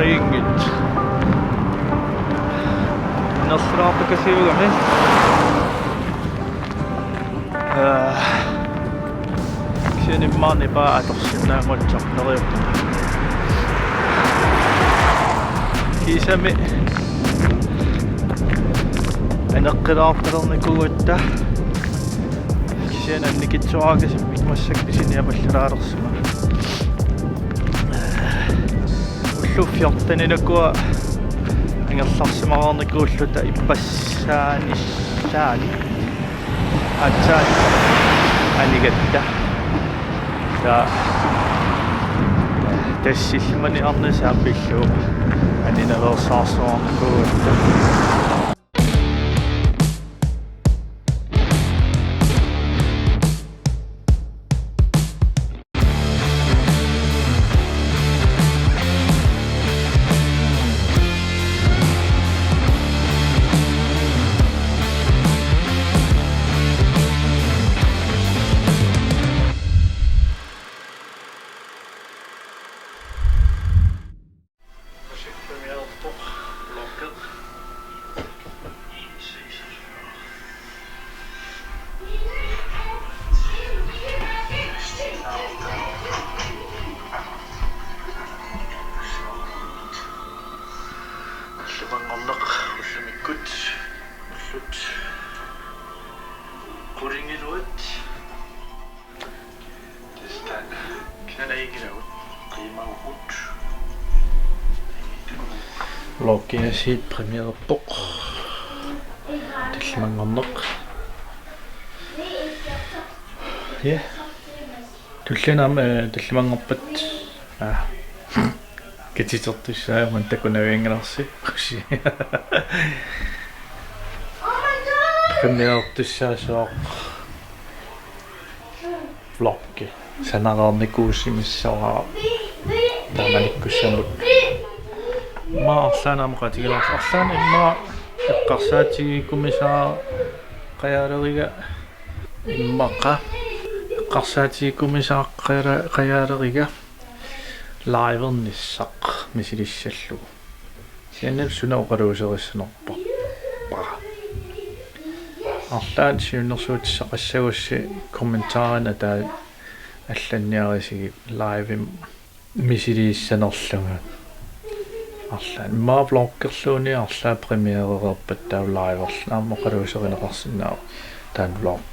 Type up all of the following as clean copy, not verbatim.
ingit. Nasraapa kasiugamin. Kini mani pa atorsinna ngotsorneriup. Kisami anaqqilaartalernikugutta. Kisiana nikitsuaagasimik massak pisiniapalleraalersuma. Ulluuffiartaninakua angerlarsimaqarnikuulluta ippassaanissaani atsaani anigatta ta tassilmani arnisaapillu aninalersaarsuarnikuutta. Vloggi siit Sunaanerpoq. Tallmangerneq. Ja. Tullanam tallmangerpat. Kititertussaa man takunaviangalarsi. Sunaanertussaa vloggi. Sanaqarnikuussimissara. Malik ma arlaanaamaqatigilaars arlaan imma eqqarsaatigikummisaa qayaaleriga immaqa eqqarsaatigikummisaa qayaaleriga laivernissaq misilissalluu siannap sunauqaluuserissanerpa arlaan siunnersuutissaqassagussi kommentaarina taa алланниарисиги лайвим мисилииссанерлуга арлаа ма влоггерлууни арлаа премиеререрпат таа лайверл нааммоқалуусеринеқарсинаа таан влог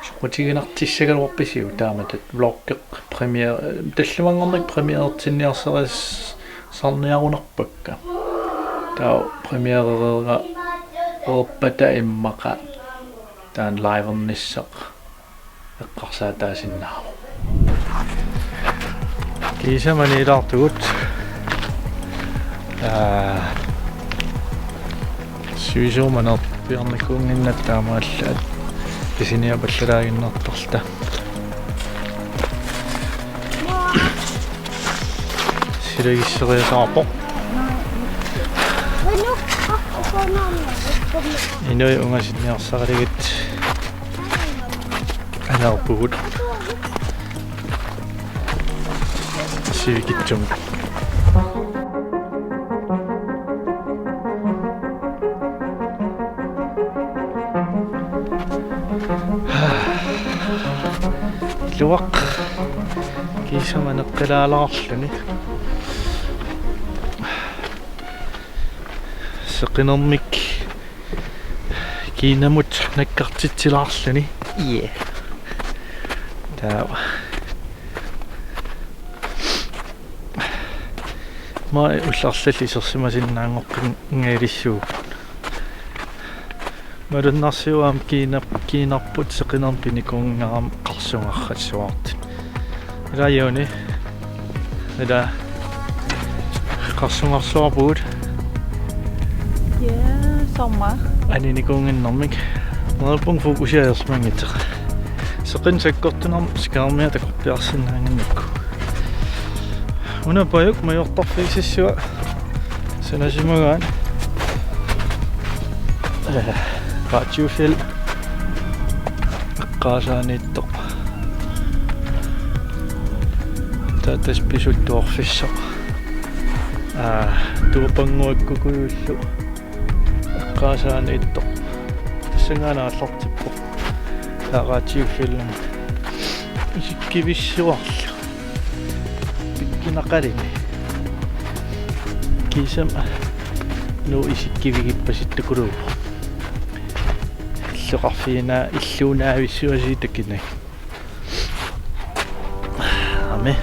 сукутигинартиссагалуарписиу тааматат влоггеқ премиер таллумангорник премиертинниарсерис сарниарунерпакка таа премиеререрга оппата иммақа таан лайверниссеқ эққарсаатаасиннаа Kiisamani ilaartugut suisuumaner piarnikuunginnattaamaalla pisiniapallalaaginnertorta silagisseриасаарpoq inui ungasinniarsaraligit anaarpugut Sikitjum. Luaq kiisamaneqqilaalаарluni seqinermik kiinamut nakkartitsilaarluni taava ma ullarlalli sersimasinnaangorpin ngailissuug malunnersiuam kiinarput seqinerpinikuungaram qarsungarratsuart ilaayuni ila qarsungarsuarpuut ja sommer aninikunginnermik malpung fokusiaersmangitteq seqinsakkortunarm skaarmia takorpiarsinnaangannikku una payuk majortarfiisissua sanasimagaan qaatiufil eqqaasaaniittoq taatas pisuttuorfissaq tuupanguakkukullu qaasaaneitto tassanganaallortippo taaqaatiuffillum isikkivissuarlu pikkinaqalini kisam nu isikkivigippassittukuluupo illuqarfiina illuunaavissuasiitakinak ame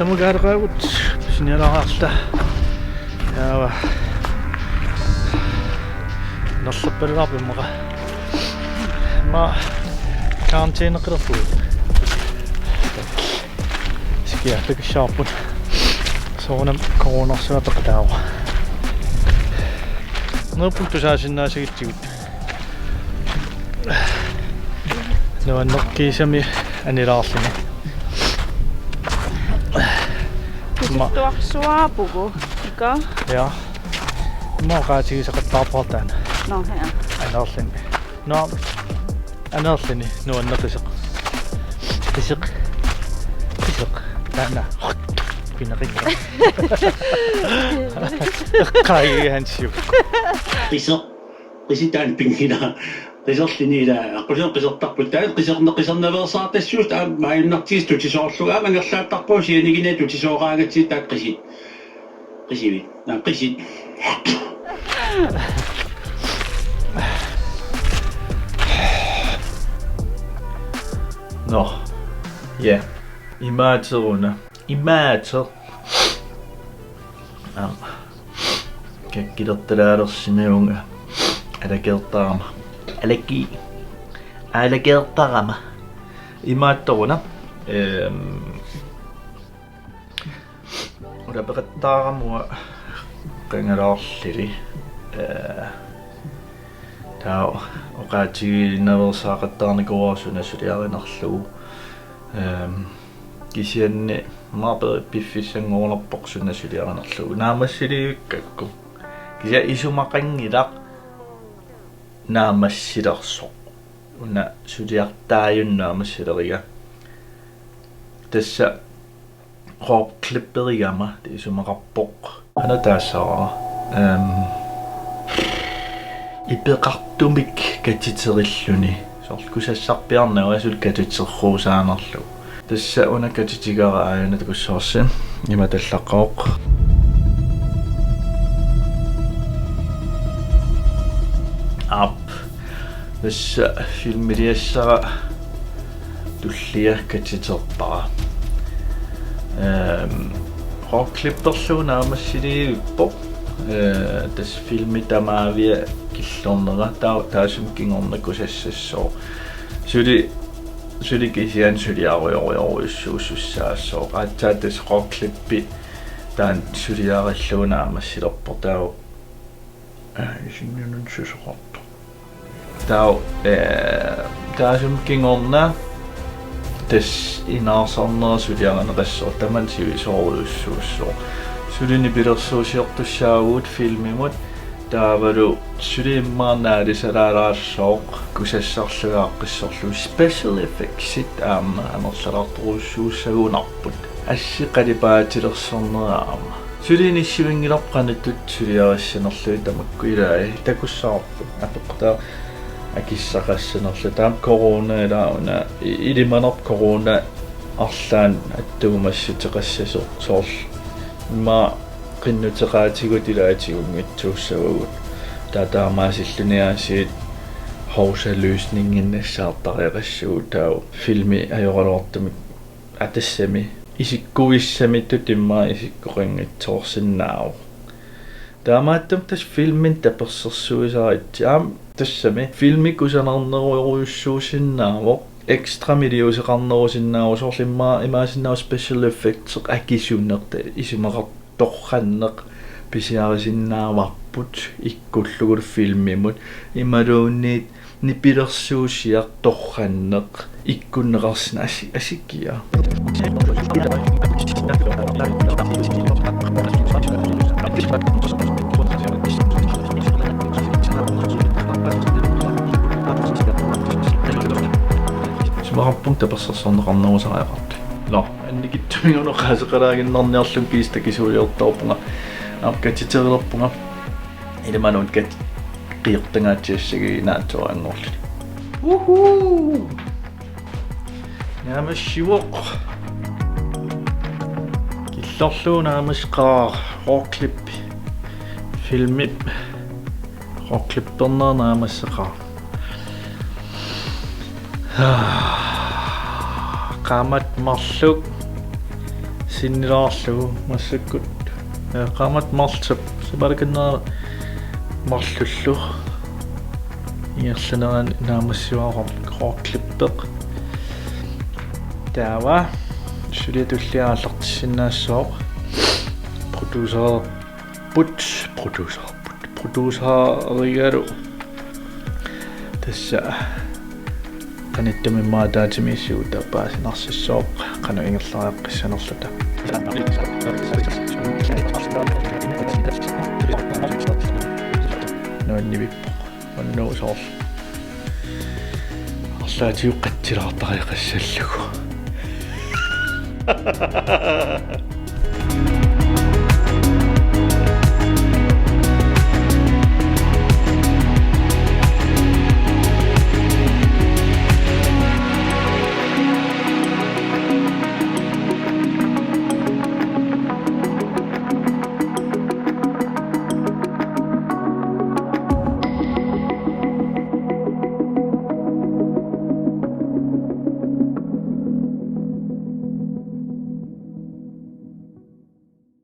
sumuugaluarnerpumullu sinalaarta yaava nerlappaluarpummaqa ma karanteeneqillerpu sikiallakissaarput soonam coronersuapeqataawa nerpum tusaasinnaasigitsigut nuannerkiisami anilaarlini tuaqsuaapugu ika ja moqaatigisaqattaarpartaan no her anerlini no anerlini nuannerqiseq qiseq taana pinaqikka eqqaagihansiu qisitaan pingina qiserliniila aquseqqisertarput taat qisernerversaartassuut maajunnartiis tutisoorlugaa mangerlaattarpuu sianigina tutisooraagatsi taat qisivit qisit no ja imaateruna kekkilertalaalersimeunga alakertarama alakertarama imaattoruna ulapeqattaaramua qangalaarlili taa oqaatigiinnersaaqattaarnikuarsuna suliarinerlugu kisianni maaperi piffissanguulerpoq sunna suliarinerlugu naamassiliukkakku kisia isumaqangilaq naamassilersoq una suliartaajunnaamassилерига тасса хоорклипперигама тисумақарпоқ анатаассаа ипеқартумик катитериллуни сорлкусассарпиарнаа асул катитерруусаанерлу тасса уна катитигара аана такуссоорсин иматаллаққаоқ ап тасса филмилиассара туллиа катитерпара хоорклипперлуунаамассилииппо тас филми тамаавиа киллорнера таасум кингорнакусассассоо сули кисиан сулиаруйоруйоруйуссууссаассоо qaatsaatас хоорклиппи таан сулиараллуунаамассилерпо таау исиннунун сусоқарто таау таасум кингорна тас инаарсарнера сулиаранеқассоо таман сивисооруйуссууссоо сулини пилерсуусиортуссаагуут филмимут таавалу сулииммаарнаалисалаалаассооқ кусассарлугааққиссорлу special effects аама анерлалаарторуссууссагунарпут ассиқалипаатилерсорнераама сулиниссивингиларқанаттут сулиарассанерлуи тамаккуилаи такуссаарпут апеққатаа акиссақассанерлу таам корона илауна илиманерп корона арлаан аттугумассутеқассасо соорл ма qinnuteqaatigutilaatigungitsuussavagут таатаамаасиллуниаасиит хауsaløsninginnassаартариақассуу таау филми ajoralortumik атассами исиккуиссамитту тиммаа исиккоқингитсоорсиннаау таамааттум тас филмин таперсерсуисаrit таам тассами филми кусанарнеруйоруйуссуусиннаавоқ extra midiuseqarnerusinnaau sorlimmaa imaasinnaau special effects akisuunnerta isimeqar torranneq pisiarisinnaavarput ikkullugul filmimut imaluunniit nipilersuusiaq torranneq ikkunneqarsina asikkia Sumaqarpum tapersersorneqarnerusariaqartu. No, annikittuminguneqaseqalaaginnerniarlum kiistakisuuliortorpunga apkatiterelerpunga ilmanuut kat qiirtangaatiassagi naatsuaangorlu. Woohoo! Naamassivoq. Killorluu naamasqaa roklip filmip roklipperner naamasseqaa. Qamat marluk sinnilaarlugu massakkut qamat marlsap sabalakanna marlullu iерсанеран наамассуаақор qooqlippeq taava suliatulliaаллартиссинаассооq producer tassa qanittumi taatimiissuu tappaasinarsassooq qanu ingerlariaqqissanerluta noannivippo annuusoor arlaatiuqqatsilaartariqassallugu